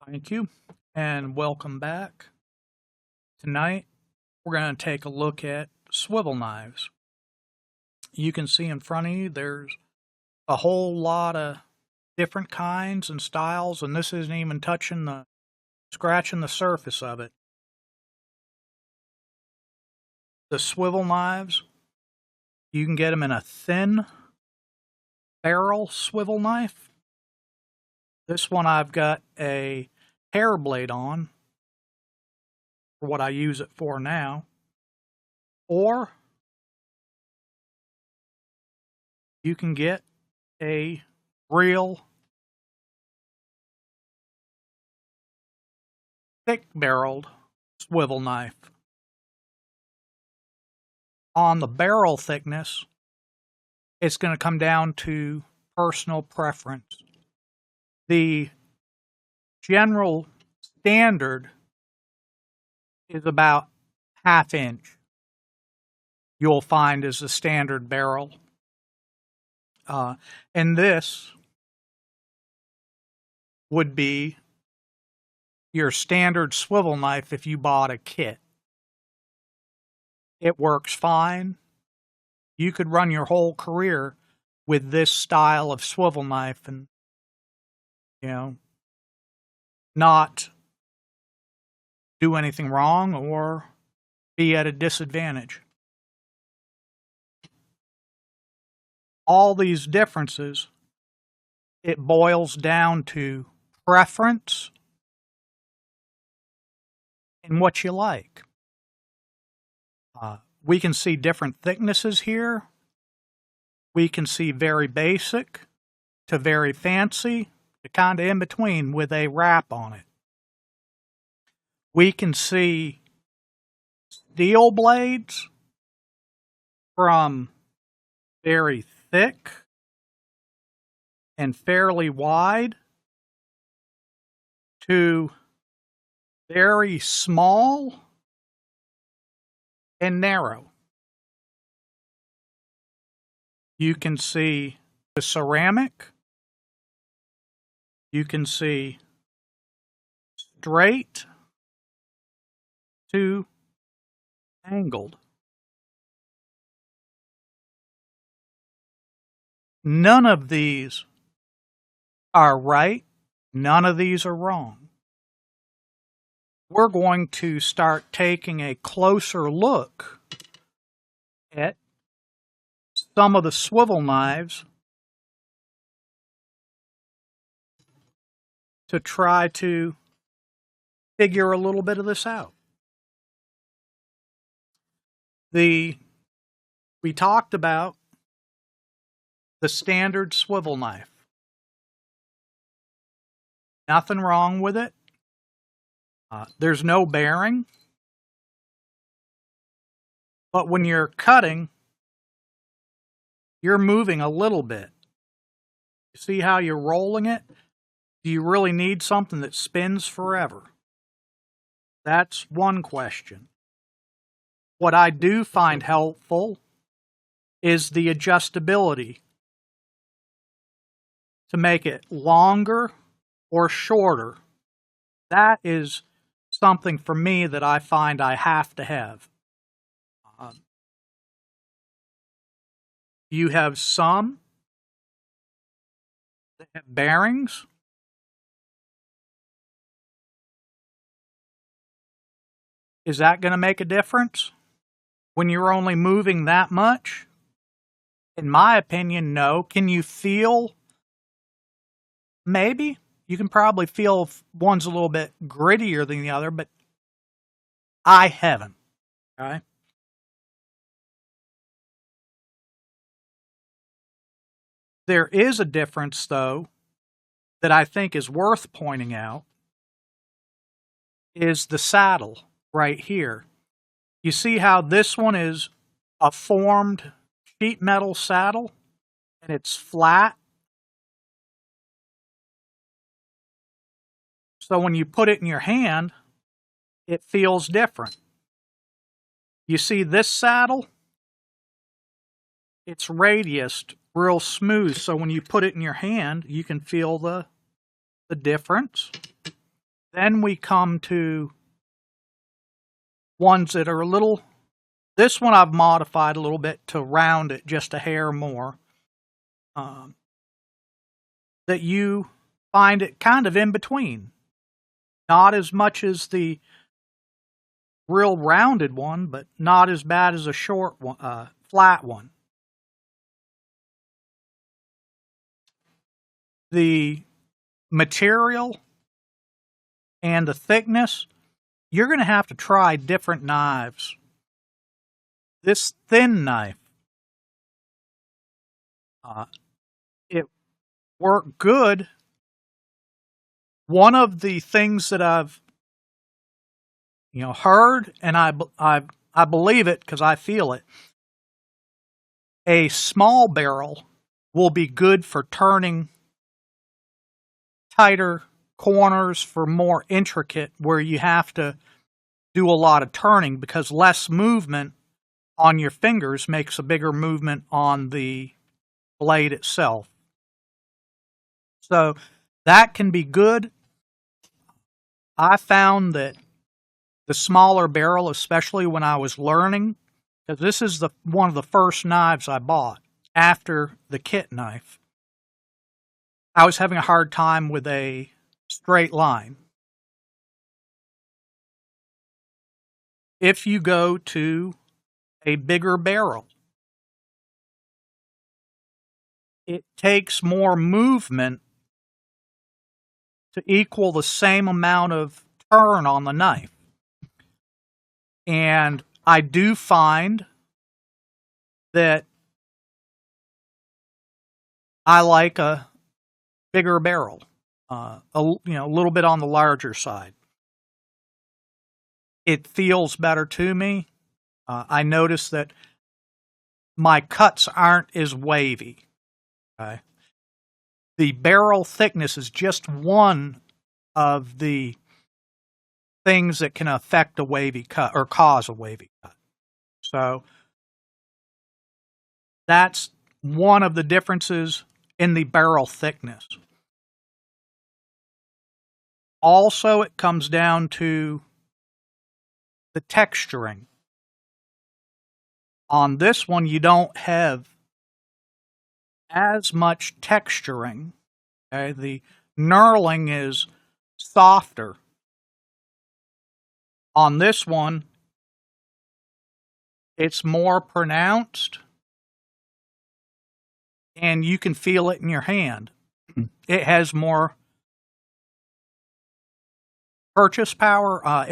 Thank you, and welcome back. Tonight, we're going to take a look at swivel knives. You can see in front of you, there's a whole lot of different kinds and styles, and this isn't even scratching the surface of it. The swivel knives, you can get them in a thin barrel swivel knife. This one I've got a hair blade on for what I use it for now. Or you can get a real thick-barreled swivel knife. On the barrel thickness, it's going to come down to personal preference. The general standard is about 1/2 inch. You'll find is the standard barrel. And this would be your standard swivel knife if you bought a kit. It works fine. You could run your whole career with this style of swivel knife and, not do anything wrong or be at a disadvantage. All these differences, it boils down to preference and what you like. We can see different thicknesses here. We can see very basic to very fancy to kind of in between with a wrap on it. We can see steel blades from very thick and fairly wide to very small and narrow. You can see the ceramic. You can see straight to angled. None of these are right. None of these are wrong. We're going to start taking a closer look at some of the swivel knives to try to figure a little bit of this out. We talked about the standard swivel knife. Nothing wrong with it. There's no bearing. But when you're cutting, you're moving a little bit. You see how you're rolling it? Do you really need something that spins forever? That's one question. What I do find helpful is the adjustability to make it longer or shorter. That is something for me that I find I have to have. You have some that have bearings. Is that going to make a difference when you're only moving that much? In my opinion, no. Can you feel? Maybe. You can probably feel if one's a little bit grittier than the other, but I haven't. Okay? There is a difference, though, that I think is worth pointing out, is the saddle right here. You see how this one is a formed sheet metal saddle, and it's flat? So when you put it in your hand, it feels different. You see this saddle? It's radiused real smooth, so when you put it in your hand, you can feel the difference. Then we come to ones that are a little, this one I've modified a little bit to round it just a hair more. That you find it kind of in between. Not as much as the real rounded one, but not as bad as a short one, flat one. The material and the thickness, you're going to have to try different knives. This thin knife, it worked good. One of the things that I've heard, and I believe it because I feel it, a small barrel will be good for turning tighter corners, for more intricate where you have to do a lot of turning, because less movement on your fingers makes a bigger movement on the blade itself. So that can be good. I found that the smaller barrel, especially when I was learning, because this is one of the first knives I bought after the kit knife, I was having a hard time with a straight line. If you go to a bigger barrel, it takes more movement to equal the same amount of turn on the knife. And I do find that I like a bigger barrel, a little bit on the larger side. It feels better to me. I notice that my cuts aren't as wavy. Okay? The barrel thickness is just one of the things that can affect a wavy cut or cause a wavy cut. So that's one of the differences in the barrel thickness. Also, it comes down to the texturing. On this one, you don't have as much texturing. Okay? The knurling is softer. On this one, it's more pronounced, and you can feel it in your hand. It has more purchase power.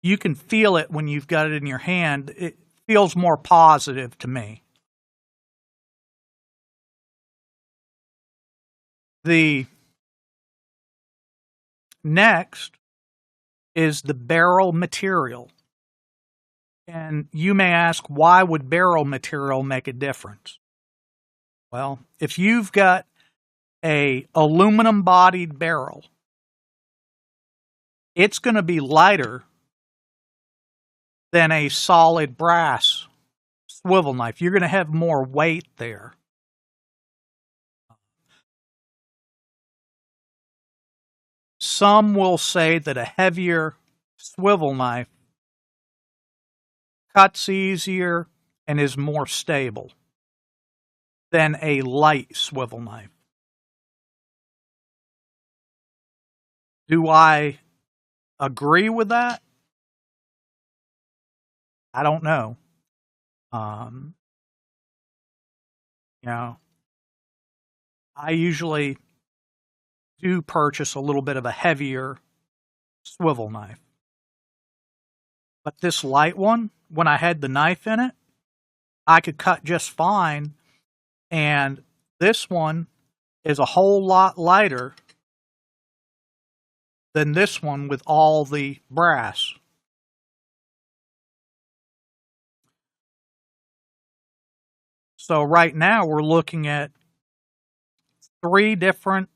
You can feel it when you've got it in your hand. It feels more positive to me. The next is the barrel material. And you may ask, why would barrel material make a difference? Well, if you've got a aluminum bodied barrel, it's going to be lighter than a solid brass swivel knife. You're going to have more weight there. Some will say that a heavier swivel knife cuts easier and is more stable than a light swivel knife. Do I agree with that? I don't know. I usually do purchase a little bit of a heavier swivel knife. But this light one, when I had the knife in it, I could cut just fine. And this one is a whole lot lighter than this one with all the brass. So right now we're looking at 3 different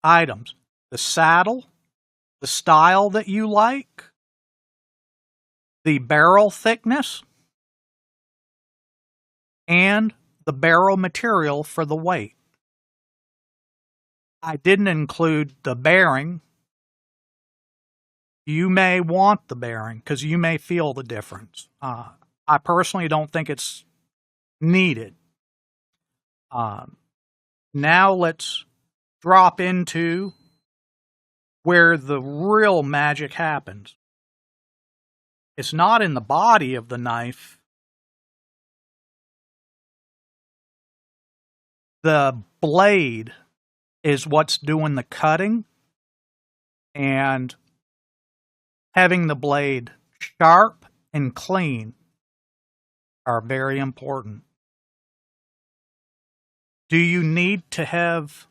items: the saddle, the style that you like, the barrel thickness, and the barrel material for the weight. I didn't include the bearing You may want the bearing because you may feel the difference. I personally don't think it's needed. Now let's drop into where the real magic happens. It's not in the body of the knife. The blade is what's doing the cutting, and having the blade sharp and clean are very important. Do you need to have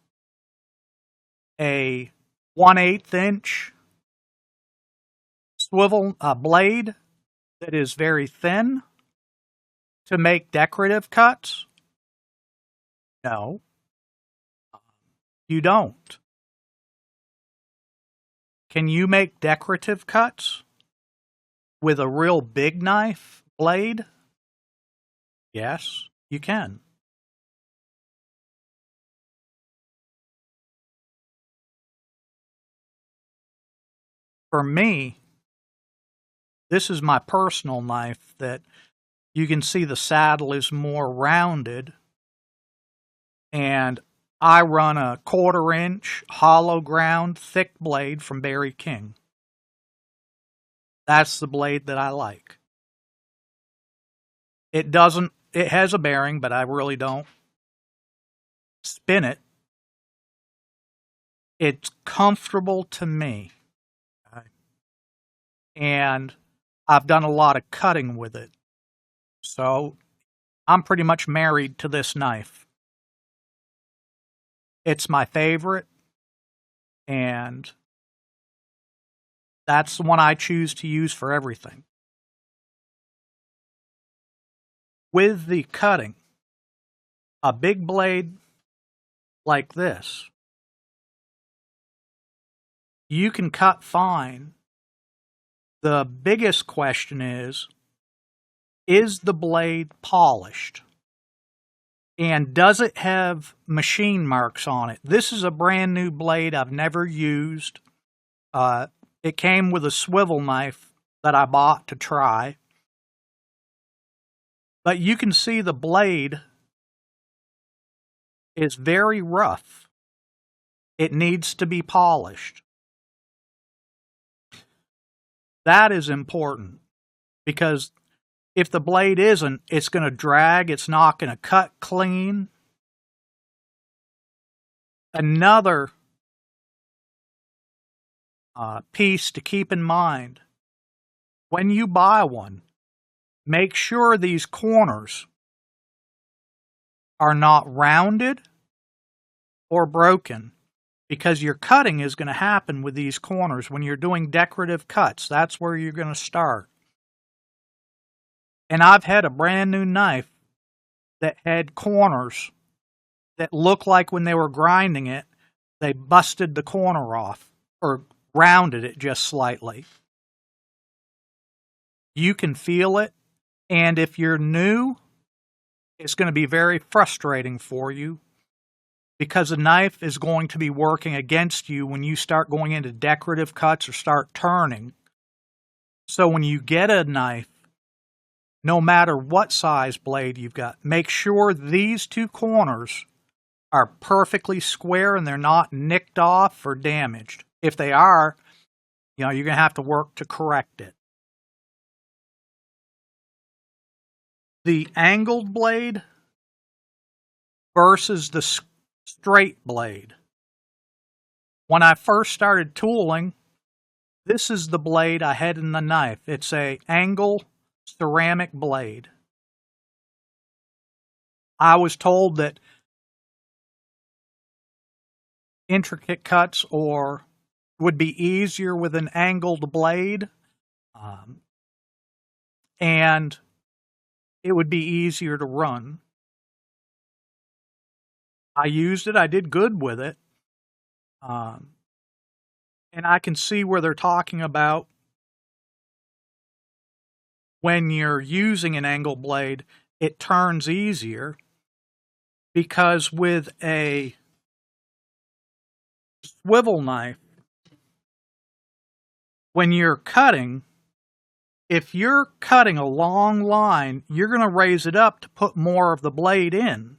a 1/8 inch swivel blade that is very thin to make decorative cuts? No, you don't. Can you make decorative cuts with a real big knife blade? Yes, you can. For me, this is my personal knife that you can see the saddle is more rounded, and I run a 1/4 inch hollow ground thick blade from Barry King. That's the blade that I like. It has a bearing, but I really don't spin it. It's comfortable to me. And I've done a lot of cutting with it. So I'm pretty much married to this knife. It's my favorite, and that's the one I choose to use for everything. With the cutting, a big blade like this, you can cut fine. The biggest question is the blade polished? And does it have machine marks on it? This is a brand new blade I've never used. It came with a swivel knife that I bought to try. But you can see the blade is very rough. It needs to be polished. That is important because if the blade isn't, it's going to drag. It's not going to cut clean. Another piece to keep in mind, when you buy one, make sure these corners are not rounded or broken, because your cutting is going to happen with these corners. When you're doing decorative cuts, that's where you're going to start. And I've had a brand new knife that had corners that looked like when they were grinding it, they busted the corner off or rounded it just slightly. You can feel it, and if you're new, it's going to be very frustrating for you because the knife is going to be working against you when you start going into decorative cuts or start turning. So when you get a knife, no matter what size blade you've got, make sure these two corners are perfectly square and they're not nicked off or damaged. If they are, you're going to have to work to correct it. The angled blade versus the straight blade. When I first started tooling, this is the blade I had in the knife. It's a angle ceramic blade. I was told that intricate cuts would be easier with an angled blade, and it would be easier to run. I used it. I did good with it. And I can see where they're talking about when you're using an angle blade, it turns easier because with a swivel knife, when you're cutting, if you're cutting a long line, you're going to raise it up to put more of the blade in.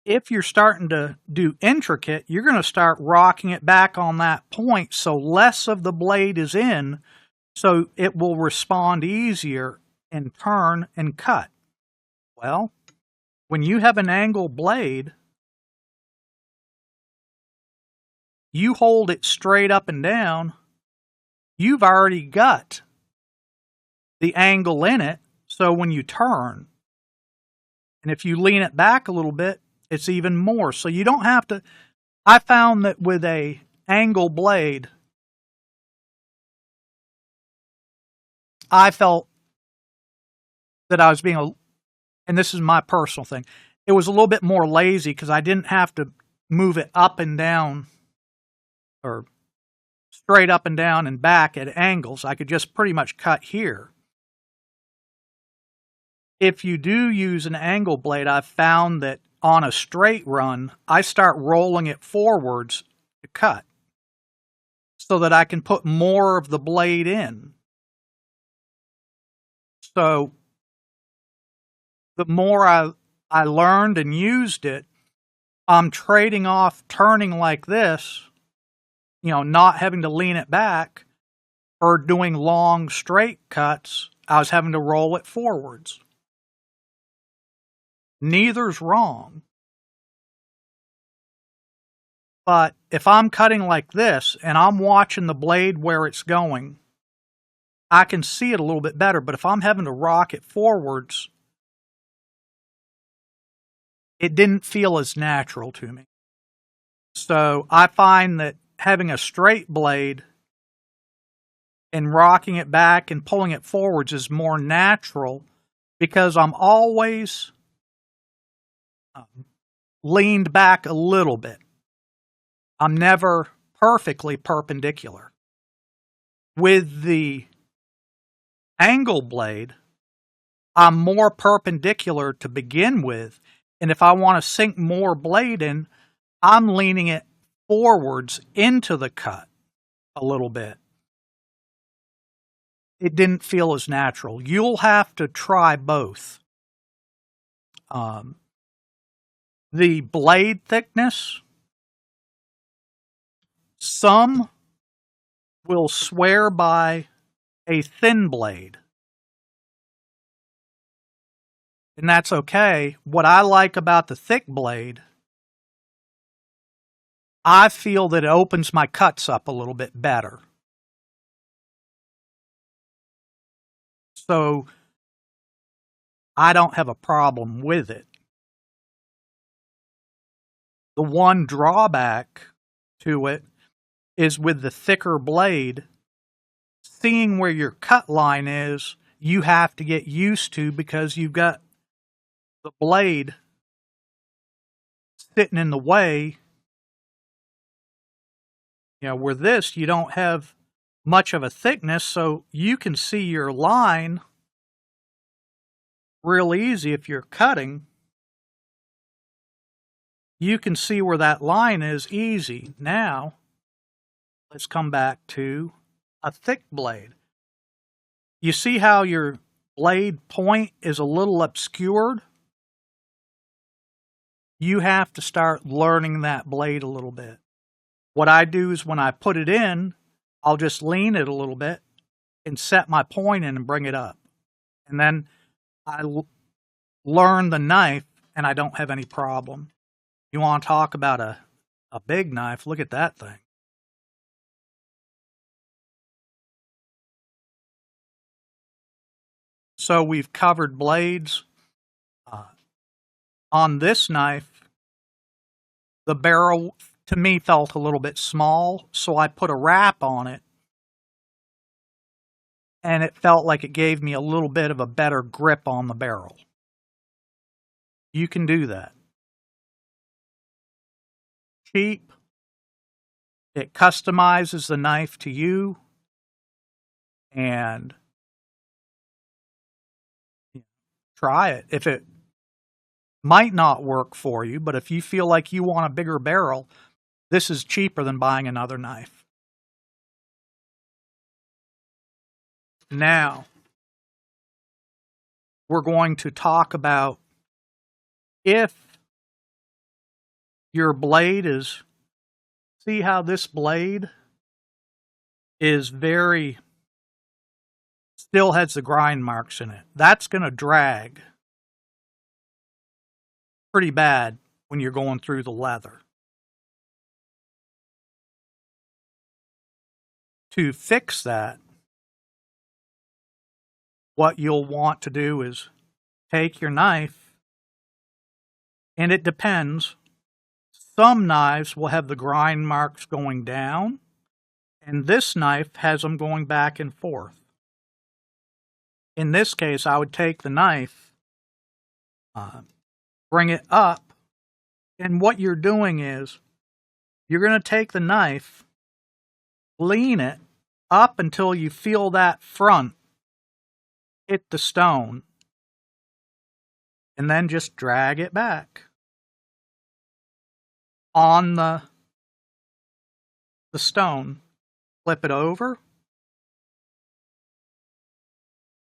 If you're starting to do intricate, you're going to start rocking it back on that point so less of the blade is in, so it will respond easier and turn and cut. Well, when you have an angle blade, you hold it straight up and down, you've already got the angle in it, so when you turn, and if you lean it back a little bit, it's even more. So you don't have to. I found that with a angle blade, I felt that I was being and this is my personal thing, it was a little bit more lazy because I didn't have to move it up and down or straight up and down and back at angles. I could just pretty much cut here. If you do use an angle blade, I've found that on a straight run, I start rolling it forwards to cut so that I can put more of the blade in. So the more I learned and used it, I'm trading off turning like this, not having to lean it back, or doing long straight cuts, I was having to roll it forwards. Neither's wrong. But if I'm cutting like this and I'm watching the blade where it's going, I can see it a little bit better. But if I'm having to rock it forwards, it didn't feel as natural to me. So I find that having a straight blade and rocking it back and pulling it forwards is more natural because I'm always leaned back a little bit. I'm never perfectly perpendicular. With the angle blade, I'm more perpendicular to begin with, and if I want to sink more blade in, I'm leaning it forwards into the cut a little bit. It didn't feel as natural. You'll have to try both. The blade thickness, some will swear by a thin blade. And that's okay. What I like about the thick blade, I feel that it opens my cuts up a little bit better. So I don't have a problem with it. The one drawback to it is with the thicker blade, seeing where your cut line is, you have to get used to because you've got the blade sitting in the way. Where this, you don't have much of a thickness, so you can see your line real easy if you're cutting. You can see where that line is easy. Now, let's come back to a thick blade. You see how your blade point is a little obscured? You have to start learning that blade a little bit. What I do is when I put it in, I'll just lean it a little bit and set my point in and bring it up. And then I learn the knife and I don't have any problem. You want to talk about a big knife? Look at that thing. So we've covered blades. On this knife, the barrel to me felt a little bit small, so I put a wrap on it. And it felt like it gave me a little bit of a better grip on the barrel. You can do that. Cheap. It customizes the knife to you. And try it. If it might not work for you, but if you feel like you want a bigger barrel, this is cheaper than buying another knife. Now, we're going to talk about if your blade is, see how this blade is still has the grind marks in it. That's going to drag pretty bad when you're going through the leather. To fix that, what you'll want to do is take your knife, and it depends. Some knives will have the grind marks going down, and this knife has them going back and forth. In this case, I would take the knife, bring it up, and what you're doing is you're going to take the knife, lean it up until you feel that front hit the stone, and then just drag it back on the stone. Flip it over,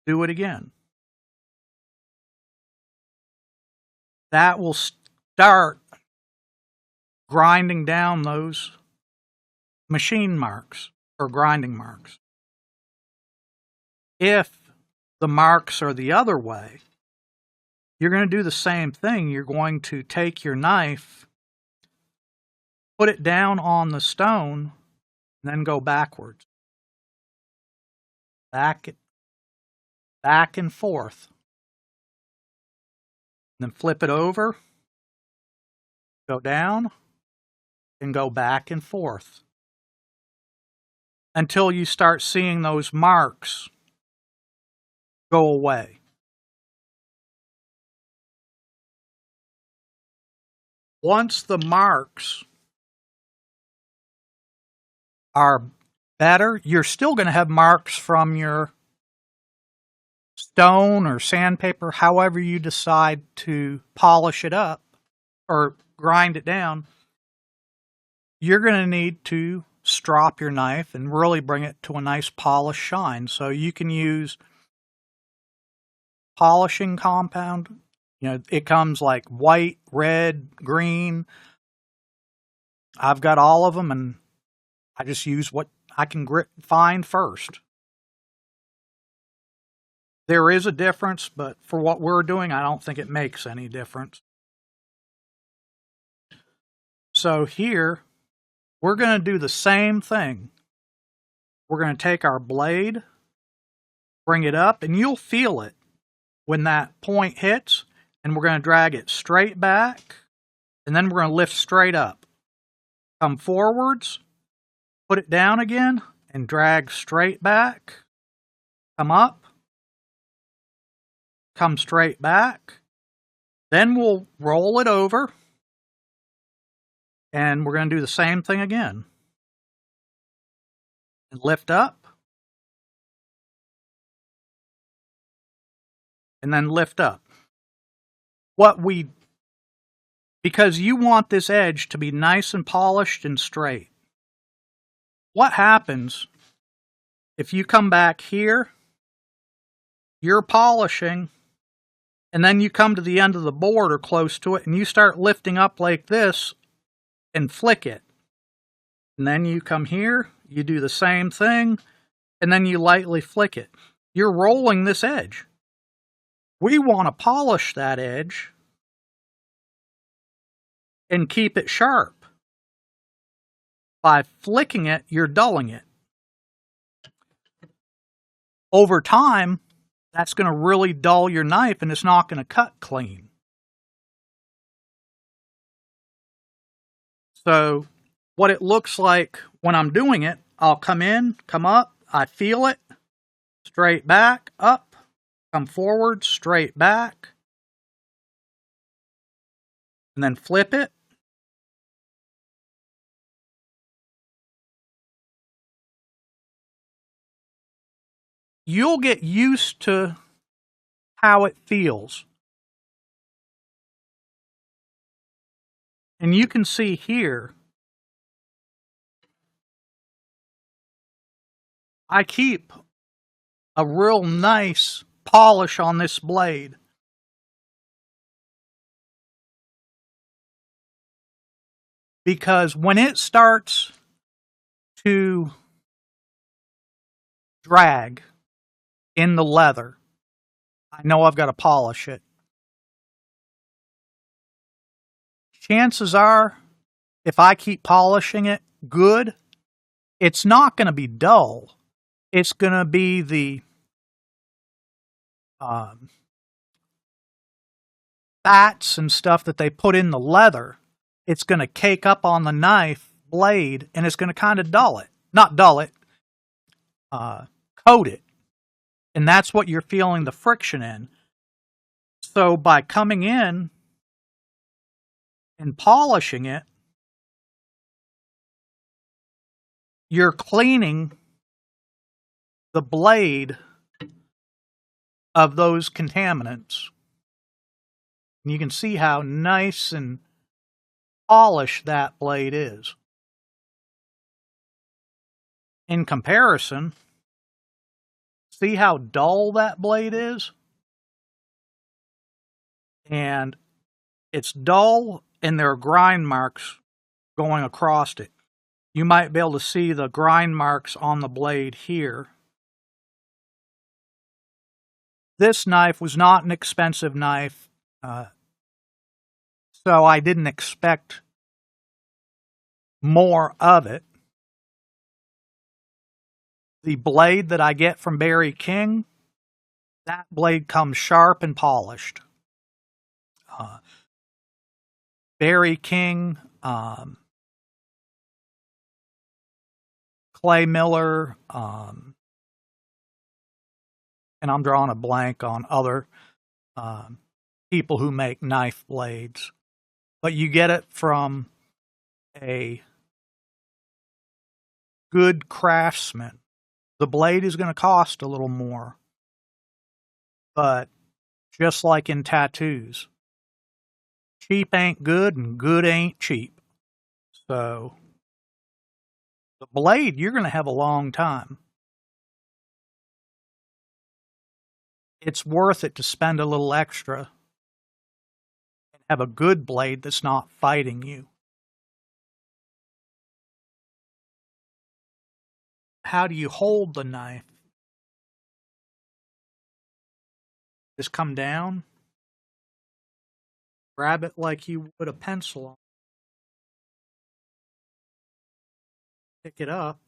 do it again. That will start grinding down those machine marks or grinding marks. If the marks are the other way, you're going to do the same thing. You're going to take your knife, put it down on the stone, and then go backwards. Back and forth. Then flip it over, go down, and go back and forth until you start seeing those marks go away. Once the marks are better, you're still going to have marks from your stone or sandpaper, however you decide to polish it up or grind it down. You're going to need to strop your knife and really bring it to a nice polished shine. So you can use polishing compound. You know, it comes like white, red, green. I've got all of them, and I just use what I can find first. There is a difference, but for what we're doing, I don't think it makes any difference. So here, we're going to do the same thing. We're going to take our blade, bring it up, and you'll feel it when that point hits, and we're going to drag it straight back, and then we're going to lift straight up. Come forwards, put it down again, and drag straight back. Come up, come straight back. Then we'll roll it over, and we're going to do the same thing again. And lift up, and then lift up. Because you want this edge to be nice and polished and straight. What happens if you come back here, you're polishing, and then you come to the end of the board or close to it, and you start lifting up like this and flick it. And then you come here, you do the same thing, and then you lightly flick it. You're rolling this edge. We want to polish that edge and keep it sharp. By flicking it, you're dulling it. Over time, that's going to really dull your knife, and it's not going to cut clean. So what it looks like when I'm doing it, I'll come in, come up, I feel it, straight back, up, come forward, straight back, and then flip it. You'll get used to how it feels. And you can see here, I keep a real nice polish on this blade. Because when it starts to drag in the leather, I know I've got to polish it. Chances are, if I keep polishing it good, it's not going to be dull. It's going to be the fats and stuff that they put in the leather. It's going to cake up on the knife blade, and it's going to kind of dull it. Not dull it, coat it. And that's what you're feeling the friction in. So by coming in and polishing it, you're cleaning the blade of those contaminants. And you can see how nice and polished that blade is. In comparison, see how dull that blade is? And it's dull, and there are grind marks going across it. You might be able to see the grind marks on the blade here. This knife was not an expensive knife, so I didn't expect more of it. The blade that I get from Barry King, that blade comes sharp and polished. Barry King, Clay Miller, and I'm drawing a blank on other people who make knife blades. But you get it from a good craftsman. The blade is going to cost a little more. But just like in tattoos, cheap ain't good and good ain't cheap. So the blade, you're going to have a long time. It's worth it to spend a little extra and have a good blade that's not fighting you. How do you hold the knife? Just come down, grab it like you would a pencil, pick it up.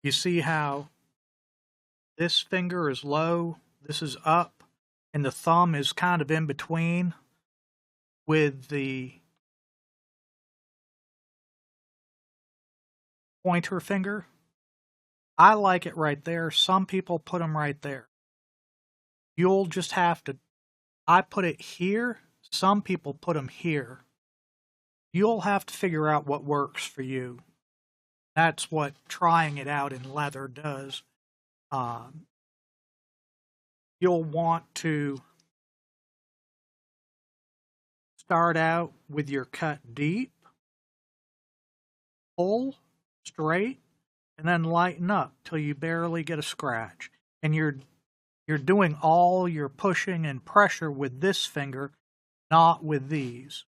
You see how this finger is low, this is up, and the thumb is kind of in between with the pointer finger? I like it right there. Some people put them right there. You'll just have to, I put it here. Some people put them here. You'll have to figure out what works for you. That's what trying it out in leather does. You'll want to start out with your cut deep, pull straight, and then lighten up till you barely get a scratch. And you're doing all your pushing and pressure with this finger, not with these.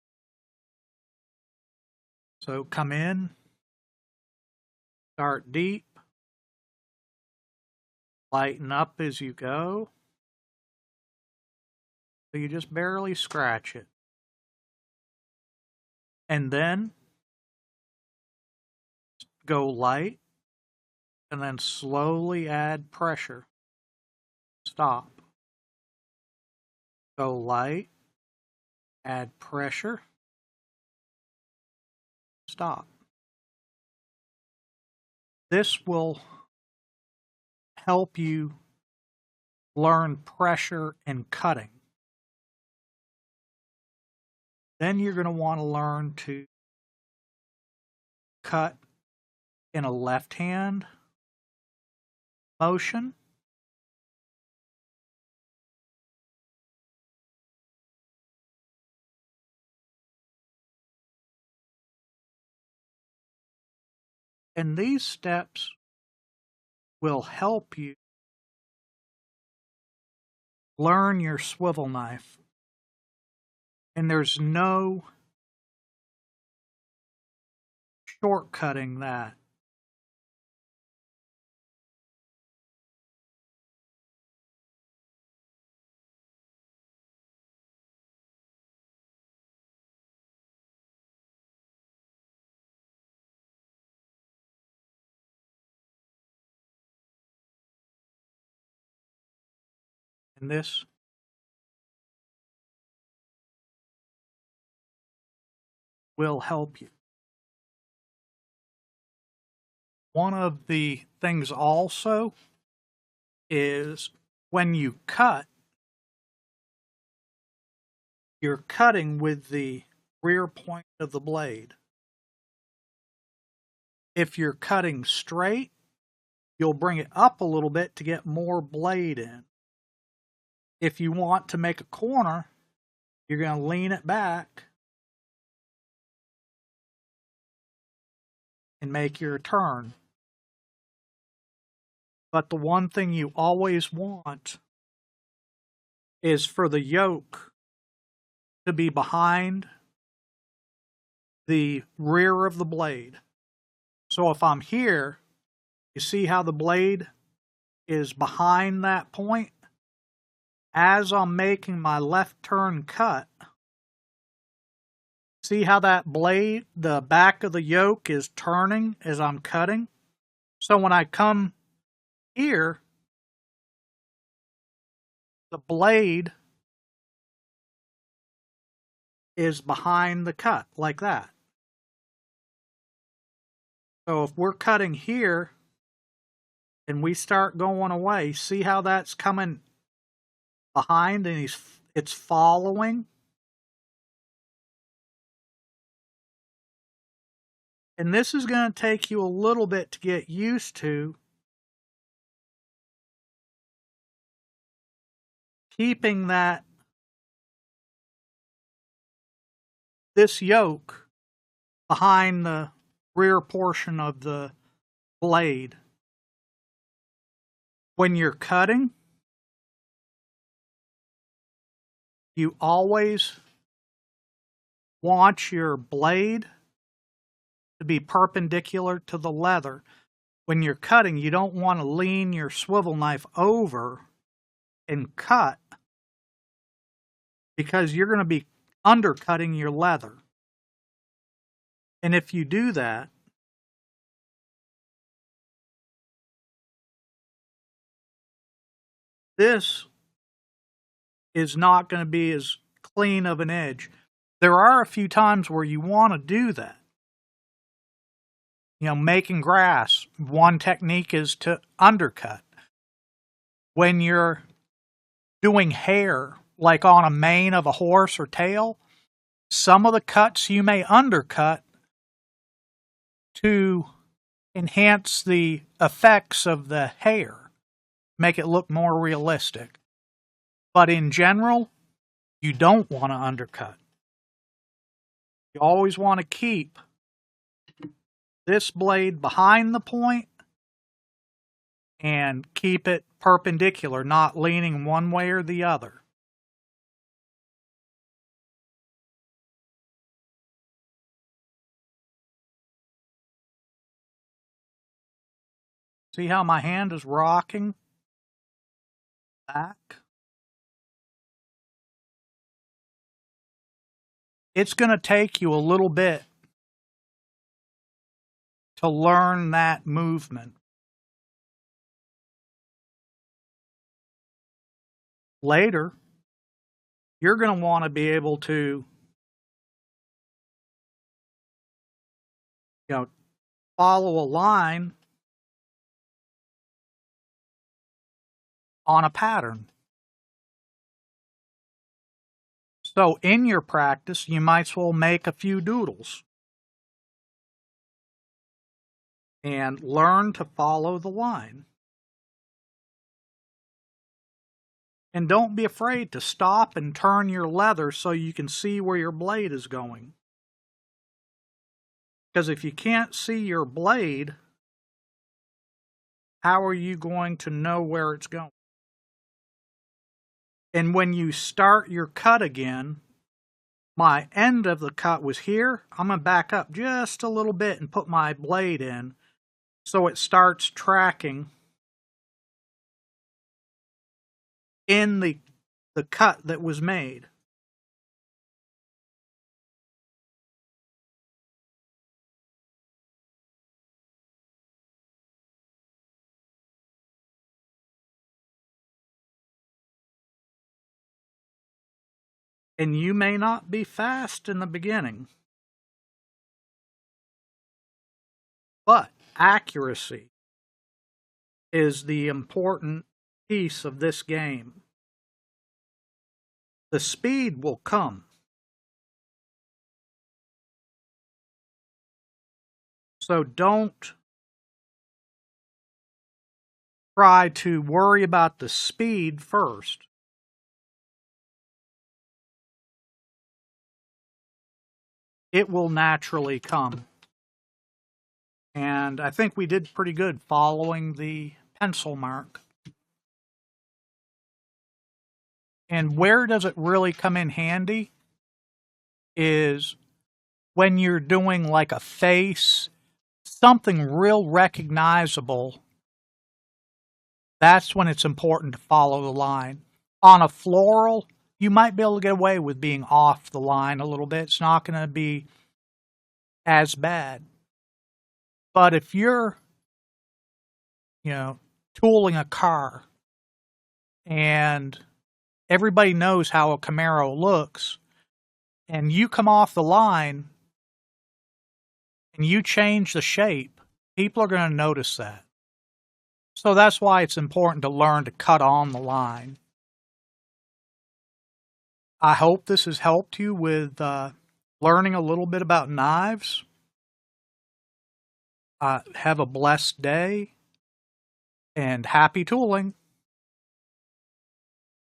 So come in, start deep, lighten up as you go. So you just barely scratch it. And then go light, and then slowly add pressure. Stop. Go light, add pressure, stop. This will help you learn pressure and cutting. Then you're going to want to learn to cut in a left hand motion. And these steps will help you learn your swivel knife. And there's no shortcutting that. And this will help you. One of the things also is when you cut, you're cutting with the rear point of the blade. If you're cutting straight, you'll bring it up a little bit to get more blade in. If you want to make a corner, you're going to lean it back and make your turn. But the one thing you always want is for the yoke to be behind the rear of the blade. So if I'm here, you see how the blade is behind that point? As I'm making my left turn cut, see how that blade, the back of the yoke is turning as I'm cutting? So when I come here, the blade is behind the cut, like that. So if we're cutting here, and we start going away, see how that's coming behind and it's following? And this is going to take you a little bit to get used to, keeping this yoke behind the rear portion of the blade. When you're cutting, you always want your blade to be perpendicular to the leather. When you're cutting, you don't want to lean your swivel knife over and cut, because you're going to be undercutting your leather. And if you do that, this is not going to be as clean of an edge. There are a few times where you want to do that. You know, making grass, one technique is to undercut. When you're doing hair, like on a mane of a horse or tail, some of the cuts you may undercut to enhance the effects of the hair, make it look more realistic. But in general, you don't want to undercut. You always want to keep this blade behind the point and keep it perpendicular, not leaning one way or the other. See how my hand is rocking back? It's going to take you a little bit to learn that movement. Later, you're going to want to be able to, follow a line on a pattern. So in your practice, you might as well make a few doodles and learn to follow the line. And don't be afraid to stop and turn your leather so you can see where your blade is going. Because if you can't see your blade, how are you going to know where it's going? And when you start your cut again, my end of the cut was here. I'm going to back up just a little bit and put my blade in so it starts tracking in the cut that was made. And you may not be fast in the beginning, but accuracy is the important piece of this game. The speed will come. So don't try to worry about the speed first. It will naturally come. And I think we did pretty good following the pencil mark. And where does it really come in handy is when you're doing like a face, something real recognizable. That's when it's important to follow the line. On a floral, you might be able to get away with being off the line a little bit. It's not going to be as bad. But if you're, tooling a car and everybody knows how a Camaro looks, and you come off the line and you change the shape, people are going to notice that. So that's why it's important to learn to cut on the line. I hope this has helped you with learning a little bit about knives. Have a blessed day and happy tooling.